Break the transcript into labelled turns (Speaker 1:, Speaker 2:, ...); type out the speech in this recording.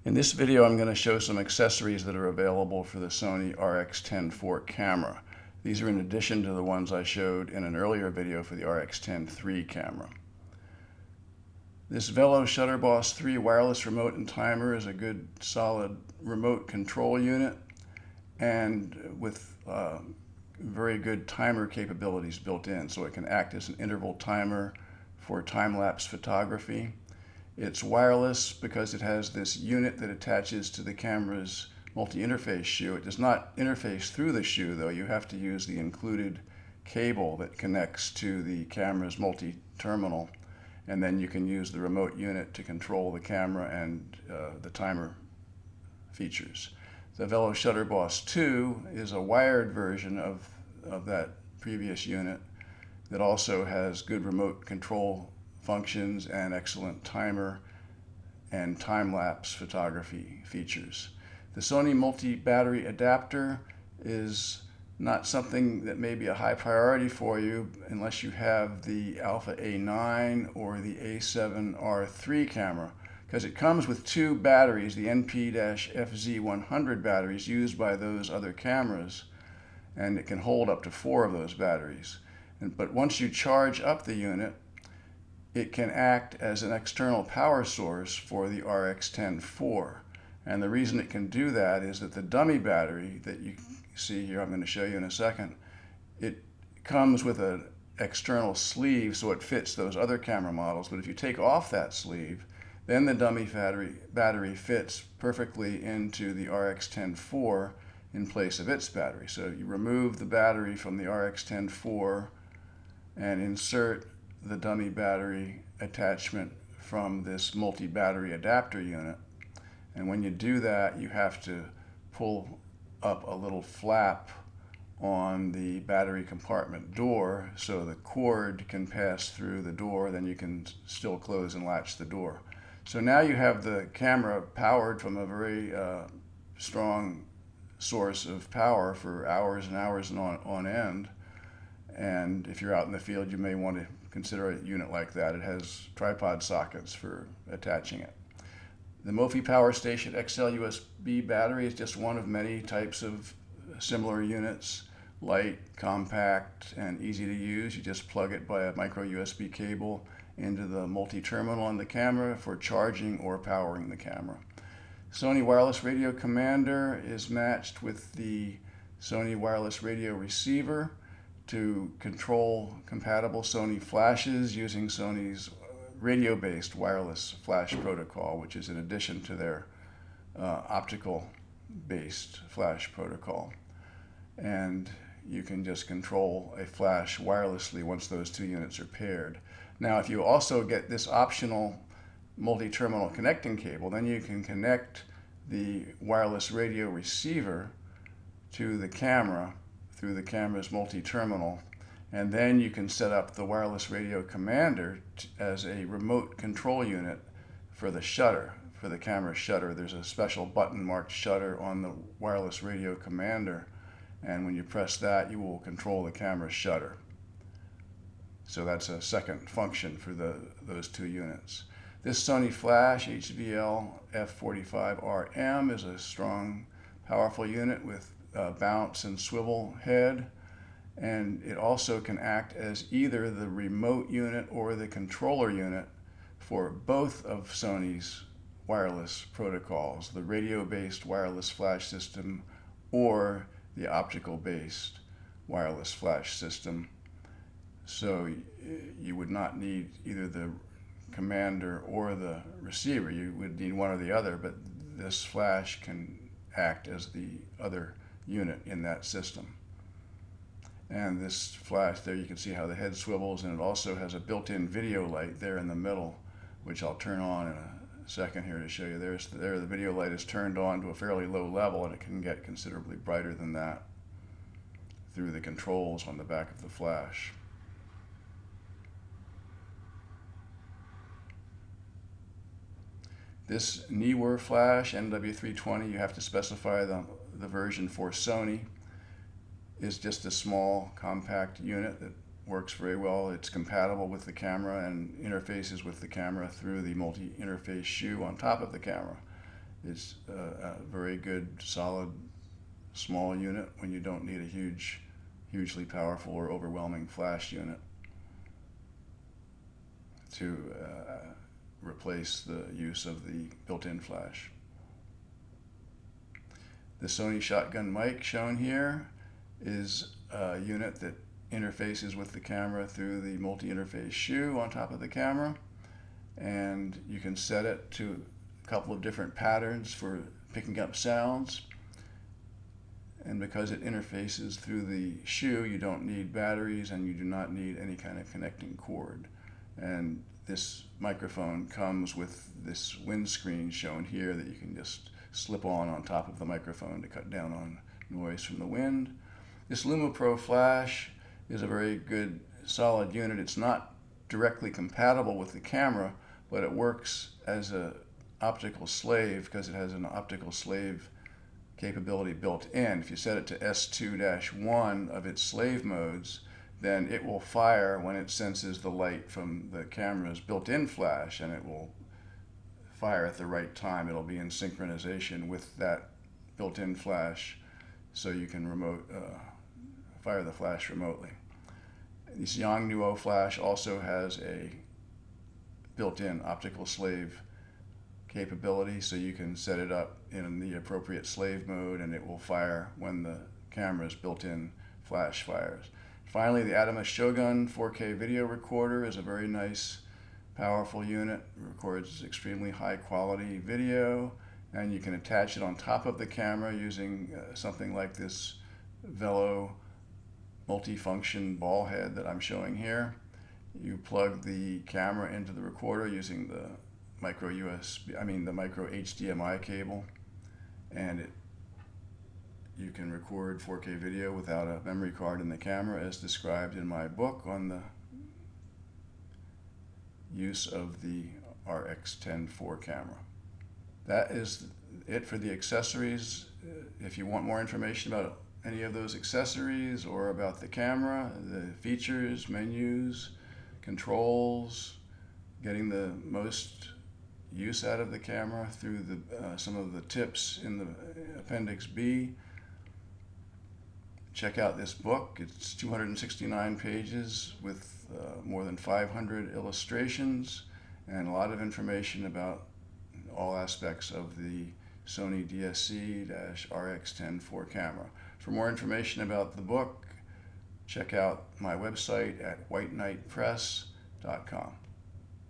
Speaker 1: In this video, I'm going to show some accessories that are available for the Sony RX10 IV camera. These are in addition to the ones I showed in an earlier video for the RX10 III camera. This Vello Shutterboss III wireless remote and timer is a good solid remote control unit and with very good timer capabilities built in, so it can act as an interval timer for time-lapse photography. It's wireless because it has this unit that attaches to the camera's multi-interface shoe. It does not interface through the shoe, though. You have to use the included cable that connects to the camera's multi-terminal, and then you can use the remote unit to control the camera and the timer features. The Vello Shutterboss II is a wired version of that previous unit that also has good remote control functions and excellent timer and time-lapse photography features. The Sony multi-battery adapter is not something that may be a high priority for you unless you have the Alpha A9 or the A7R III camera, because it comes with two batteries, the NP-FZ100 batteries used by those other cameras, and it can hold up to 4 of those batteries. But once you charge up the unit, it can act as an external power source for the RX10 IV. And the reason it can do that is that the dummy battery that you see here, I'm going to show you in a second, it comes with an external sleeve so it fits those other camera models. But if you take off that sleeve, then the dummy battery fits perfectly into the RX10 IV in place of its battery. So you remove the battery from the RX10 IV and insert the dummy battery attachment from this multi-battery adapter unit. And when you do that, you have to pull up a little flap on the battery compartment door so the cord can pass through the door, then you can still close and latch the door. So now you have the camera powered from a very strong source of power for hours and hours and on end. And if you're out in the field, you may want to consider a unit like that. It has tripod sockets for attaching it. The Mophie PowerStation XL USB battery is just one of many types of similar units, light, compact, and easy to use. You just plug it by a micro USB cable into the multi-terminal on the camera for charging or powering the camera. Sony Wireless Radio Commander is matched with the Sony Wireless Radio Receiver to control compatible Sony flashes using Sony's radio-based wireless flash protocol, which is in addition to their optical-based flash protocol. And you can just control a flash wirelessly once those two units are paired. Now, if you also get this optional multi-terminal connecting cable, then you can connect the wireless radio receiver to the camera through the camera's multi-terminal, and then you can set up the wireless radio commander as a remote control unit for the shutter, for the camera shutter. There's a special button marked shutter on the wireless radio commander, and when you press that, you will control the camera shutter. So that's a second function for those two units. This Sony Flash HVL F45RM is a strong, powerful unit with bounce and swivel head, and it also can act as either the remote unit or the controller unit for both of Sony's wireless protocols, the radio-based wireless flash system or the optical-based wireless flash system. So you would not need either the commander or the receiver. You would need one or the other, but this flash can act as the other unit in that system. And this flash there, you can see how the head swivels, and it also has a built-in video light there in the middle, which I'll turn on in a second here to show you. There, the video light is turned on to a fairly low level, and it can get considerably brighter than that through the controls on the back of the flash. This Neewer flash, NW320, you have to specify the version for Sony, is just a small, compact unit that works very well. It's compatible with the camera and interfaces with the camera through the multi-interface shoe on top of the camera. It's a very good, solid, small unit when you don't need a hugely powerful or overwhelming flash unit to replace the use of the built-in flash. The Sony shotgun mic shown here is a unit that interfaces with the camera through the multi-interface shoe on top of the camera, and you can set it to a couple of different patterns for picking up sounds. And because it interfaces through the shoe, you don't need batteries and you do not need any kind of connecting cord. And this microphone comes with this windscreen shown here that you can just slip on top of the microphone to cut down on noise from the wind. This LumoPro Flash is a very good, solid unit. It's not directly compatible with the camera, but it works as an optical slave because it has an optical slave capability built in. If you set it to S2-1 of its slave modes, then it will fire when it senses the light from the camera's built-in flash, and it will fire at the right time. It'll be in synchronization with that built-in flash, so you can fire the flash remotely. This Yongnuo flash also has a built-in optical slave capability, so you can set it up in the appropriate slave mode and it will fire when the camera's built-in flash fires. Finally, the Atomos Shogun 4K video recorder is a very nice, powerful unit. It records extremely high quality video, and you can attach it on top of the camera using something like this Vello multifunction ball head that I'm showing here. You plug the camera into the recorder using the micro HDMI cable, and you can record 4K video without a memory card in the camera, as described in my book on the use of the RX10 4 camera. That is it for the accessories. If you want more information about any of those accessories or about the camera, the features, menus, controls, getting the most use out of the camera through some of the tips in the Appendix B, check out this book. It's 269 pages with more than 500 illustrations and a lot of information about all aspects of the Sony DSC-RX10 4 camera. For more information about the book, check out my website at whiteknightpress.com.